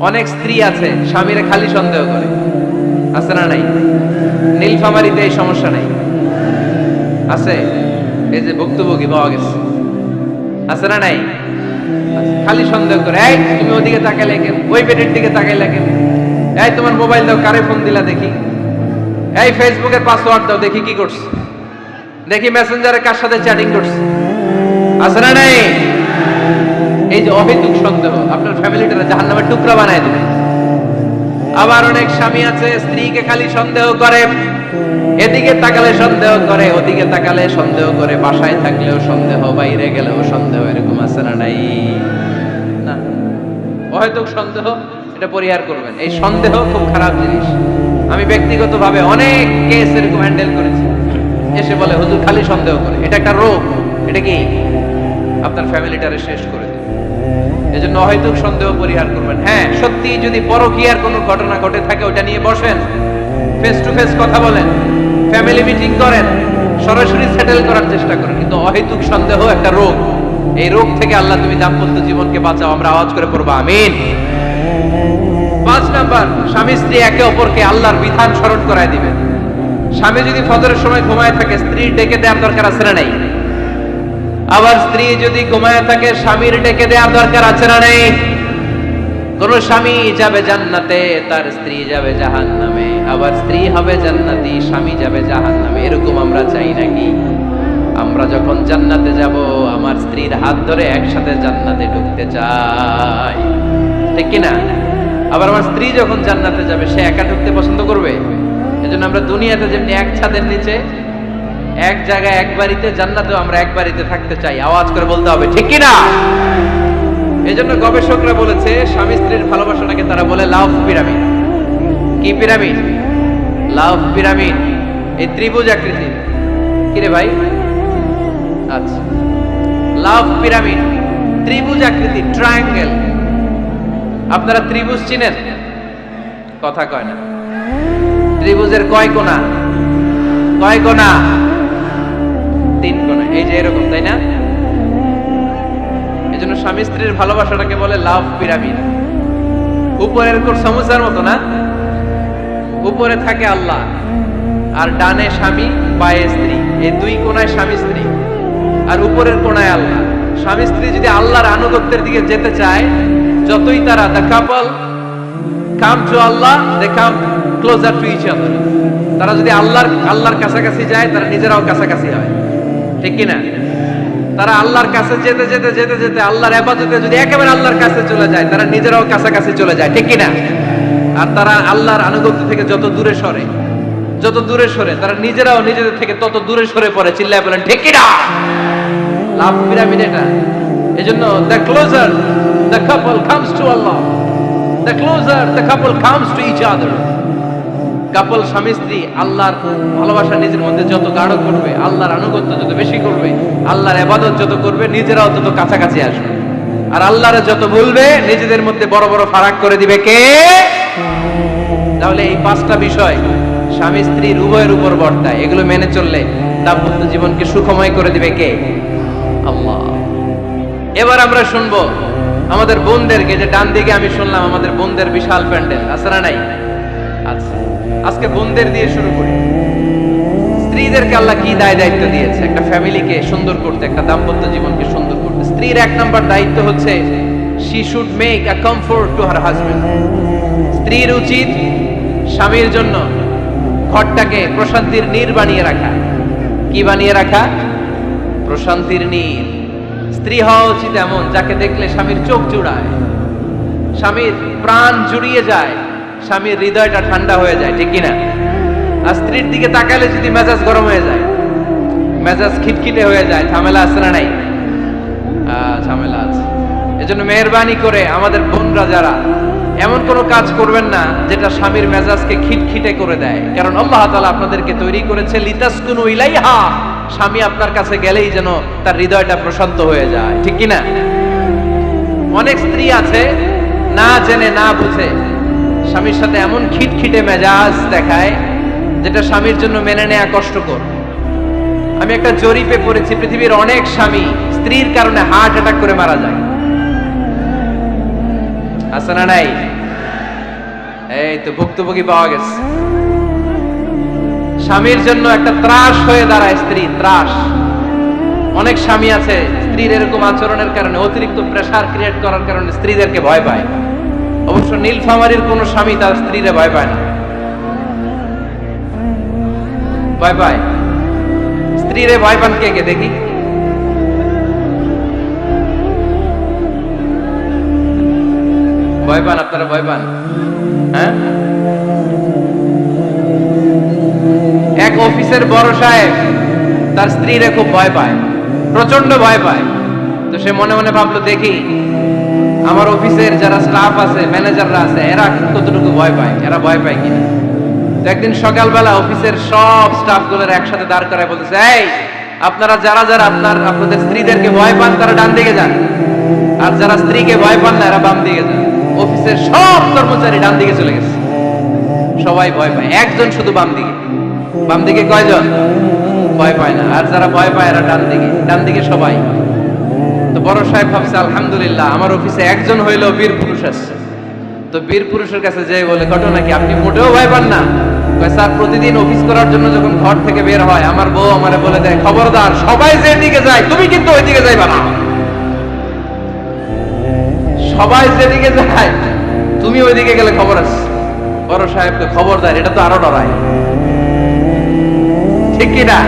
অনেক স্ত্রী আছে স্বামীরে খালি সন্দেহ করে, আছে না নাই? নীলফামারীতে এই সমস্যা নাই, আছে? এই যে ভুক্তভোগী পাওয়া গেছে, আছে না নাই? খালি সন্দেহ করে, এই তুমি ওদিকে তাকাইলে কেন, ওই বেডের দিকে তাকাইলে কেন, এই তোমার মোবাইল দাও, কারে ফোন দিলা দেখি, এই ফেসবুকের পাসওয়ার্ড দাও দেখি কি করছে, দেখি মেসেঞ্জারে কার সাথে চ্যাটিং করছে, আছে না নাই? এই যে অহেতুক সন্দেহ আপনার ফ্যামিলিটারে জাহান্নামের টুকরা বানায় দেবে। আবার অনেক স্বামী আছে স্ত্রীকে খালি সন্দেহ করে, এদিকে তাকালে সন্দেহ করে, ওদিকে তাকালে সন্দেহ করে, বাসায় থাকলেও সন্দেহ, বাইরে গেলেও সন্দেহ, এরকম আছে না নাই? না, অহেতুক সন্দেহ এটা পরিহার করবেন। এই সন্দেহ খুব খারাপ জিনিস। আমি ব্যক্তিগতভাবে অনেক কেস এরকম হ্যান্ডেল করেছি, এসে বলে হুজুর খালি সন্দেহ করে, এটা একটা রোগ, এটা কি আপনার ফ্যামিলিটারে শেষ করে দেবে। এজন্য অহেতুক সন্দেহ পরিহার করবেন। হ্যাঁ, সত্যি যদি পরকীয়ার কোনো ঘটনা ঘটে থাকে ওটা নিয়ে বসেন, ফেস টু ফেস কথা বলেন, ফ্যামিলি মিটিং করেন, সরাসরি সেটেল করার চেষ্টা করেন। কিন্তু অহেতুক সন্দেহ একটা রোগ, এই রোগ থেকে আল্লাহ তুমি দাম্পত্য জীবনকে বাঁচাও, আমরা আওয়াজ করে পড়বো আমিন। 5 নাম্বার, স্বামী স্ত্রী একে অপরকে আল্লাহর বিধান স্মরণ করায় দিবেন। স্বামী যদি ফজরের সময় ঘুমায় থাকে, স্ত্রীর ডেকে দেওয়ার দরকার আছে না নাই? আবার স্ত্রী যদি ঘুমায় থাকে, স্বামীর ডেকে দেওয়ার দরকার আছে না নেই? কোন স্বামী যাবে জান্নাতে, তার স্ত্রী যাবে জাহান্নামে, আবার স্ত্রী হবে জান্নাতি, স্বামী যাবে জাহান্নামে, এরকম আমরা চাই নাকি? আমরা যখন জান্নাতে যাব, আমার স্ত্রীর হাত ধরে একসাথে জান্নাতে ঢুকতে চাই, ঠিক কিনা? আবার আমার স্ত্রী যখন জান্নাতে যাবে, সে একা ঢুকতে পছন্দ করবে? এজন্য আমরা দুনিয়াতে যেমনি এক ছাদের নিচে, এক জায়গায়, এক বাড়িতে, জান্নাতেও আমরা এক বাড়িতে থাকতে চাই। আওয়াজ করে বলতে হবে ঠিক কিনা? এজন্য গবেষকরা বলেছে স্বামী স্ত্রীর ভালোবাসাটাকে তারা বলে লাভ পিরামিড। কি পিরামিড? লাভ পিরামিড। এই ত্রিভুজ আকৃতির। কি রে ভাই? আচ্ছা, লাভ পিরামিড, ত্রিভুজ আকৃতি, ট্রায়াঙ্গেল। আপনারা ত্রিভুজ চিনেন? কথা কয় না। ত্রিভুজের কয় কোণা? কয় কোণা? 3 কোণা। এই যে এরকম, তাই না? এজন্য স্বামী স্ত্রীর ভালোবাসাটাকে বলে লাভ পিরামিড। উপরের সমুচার মতো না, উপরে থাকে আল্লাহ, আর ডানে স্বামী, বায়ে স্ত্রী, এই 2 কোণায় স্বামী স্ত্রী, আর উপরের কোণায় আল্লাহ। স্বামী স্ত্রী যদি আল্লাহর আনুগত্যের দিকে যেতে চায়, যতই তারা the couple come to Allah, they come closer to each other. তারা যদি আল্লাহর কাছাকাছি যায়, তারা নিজেরাও কাছাকাছি হয়, ঠিক কিনা? তারা আল্লাহর কাছে যেতে যেতে যেতে যেতে আল্লাহর ইবাদতে যদি একেবারে আল্লাহর কাছে চলে যায়, তারা নিজেরাও কাছাকাছি চলে যায়, ঠিক কিনা? আর তারা আল্লাহর আনুগত্য থেকে যত দূরে সরে, যত দূরে সরে, তারা নিজেরাও নিজেদের থেকে তত দূরে সরে পড়ে। চিল্লায় বলেন ঠিক কিনা? লাভ পিরামিড এটা। এজন্য the closer the couple comes to Allah, the closer the couple comes to each other. Couple স্বামী স্ত্রী আল্লাহর ভালোবাসা নিজের মধ্যে যত গাঢ় করবে, আল্লাহর আনুগত্য যত বেশি করবে, আল্লাহর ইবাদত যত করবে, নিজেরাও তত কাছাকাছি আসবে। আর আল্লাহরে যত ভুলবে, নিজেদের মধ্যে বড় বড় ফারাক করে দিবে কে? তাহলে এই 5টা বিষয় স্বামী স্ত্রীর উভয়ের উপর বর্তায়। এগুলো মেনে চললে দাম্পত্য জীবনকে সুখময় করে দিবে কে? আল্লাহ। এবার আমরা শুনবো আমাদের বোনদেরকে, যে ডান দিকে আমি শুনলাম আমাদের বোনদের বিশাল প্যান্ডেল, আছে না নাই? আচ্ছা, আজকে বোনদের দিয়ে শুরু করি। স্ত্রীদেরকে আল্লাহ কি দায়িত্ব দিয়েছে একটা ফ্যামিলিকে সুন্দর করতে, একটা দাম্পত্য জীবনকে সুন্দর করতে? স্ত্রীর 1 নাম্বার দায়িত্ব হচ্ছে she should make a comfort to her husband. স্ত্রীর উচিত স্বামীর জন্য ঘরটাকে প্রশান্তির নীড় বানিয়ে রাখা। কি বানিয়ে রাখা? প্রশান্তির নীড়। স্ত্রী হওয়া উচিত এমন, যাকে দেখলে স্বামীর চোখ জুড়ায়, স্বামীর প্রাণ জুড়িয়ে যায়, স্বামীর হৃদয়টা ঠান্ডা হয়ে যায়, ঠিক কিনা? আর স্ত্রীর দিকে তাকালে যদি মেজাজ গরম হয়ে যায়, মেজাজ খিটখিটে হয়ে যায়, ঝামেলা আছে না নাই? ঝামেলা আছে। এজন্য মেহেরবানি করে আমাদের বোনরা যারা, এমন কোনো কাজ করবেন না যেটা স্বামীর মেজাজকে খিটখিটে করে দেয়। কারণ আল্লাহ তাআলা আপনাদেরকে তৈরি করেছে লিতাসকুনু ইলাইহা, স্বামী আপনার কাছে গেলেই যেন তার হৃদয়টা প্রশান্ত হয়ে যায়, ঠিক কিনা? অনেক স্ত্রী আছে না জেনে না বুঝে স্বামীর সাথে এমন খিটখিটে মেজাজ দেখায়, যেটা স্বামীর জন্য মেনে নেওয়া কষ্টকর। আমি একটা জরিপে পড়েছি, পৃথিবীর অনেক স্বামী স্ত্রীর কারণে হার্ট অ্যাটাক করে মারা যায়। আছে না নাই? এই তো ভুক্তভোগী পাওয়া গেছে। স্বামীর জন্য একটা ত্রাস হয়ে দাঁড়ায় স্ত্রী, ত্রাস। অনেক স্বামী আছে স্ত্রীর এরকম আচরণের কারণে, অতিরিক্ত প্রেসার ক্রিয়েট করার কারণে স্ত্রীদেরকে ভয় পায়। অবশ্য নীলফামারীর কোন স্বামী তার স্ত্রীরে ভয় পায় না। ভয় পায়? স্ত্রীরে ভয় পান কে কে দেখি? ভয় পান আপনারা? ভয় পান? হ্যাঁ, এক অফিসের বড় সাহেব তার স্ত্রীরে খুব ভয় পায়, প্রচন্ড ভয় পায়। তো সে মনে মনে ভাবলো, দেখি আমার অফিসের যারা স্টাফ আছে, ম্যানেজাররা আছে, এরা কতটুকু ভয় পায়, এরা ভয় পায় কিনা। তো একদিন সকালবেলা অফিসের সব স্টাফ গুলোর একসাথে দাঁড় করায় বলতেছে, এই আপনারা যারা যারা আপনাদের স্ত্রীদেরকে ভয় পান তারা ডান দিকে যান, আর যারা স্ত্রীকে ভয় পান না এরা বাম দিকে যান। অফিসের সব কর্মচারী ডান দিকে চলে গেছে, সবাই ভয় পায়, একজন শুধু বাম দিকে। বাম দিকে কয়জন ভয় পায় না, আর যারা ভয় পায় এরা ডান দিকে, ডান দিকে সবাই। তো বড় সাহেব ভাবছে, আলহামদুলিল্লাহ আমার অফিসে একজন হইলেও বীর পুরুষ আসছে। তো বীর পুরুষের কাছে যেয়ে বলে, ঘটনা কি, আপনি মোটেও ভয় পান না? স্যার, প্রতিদিন অফিস করার জন্য যখন ঘর থেকে বের হয় আমার বউ আমারে বলে দেয়, খবরদার সবাই যেদিকে যায় তুমি কিন্তু ওইদিকে যাইবা না, সবাই যেদিকে যায় তুমি ওইদিকে গেলে খবর আছে। বড় সাহেবকে খবরদার, এটা তো আরো ডরায়, ঠিক কিনা?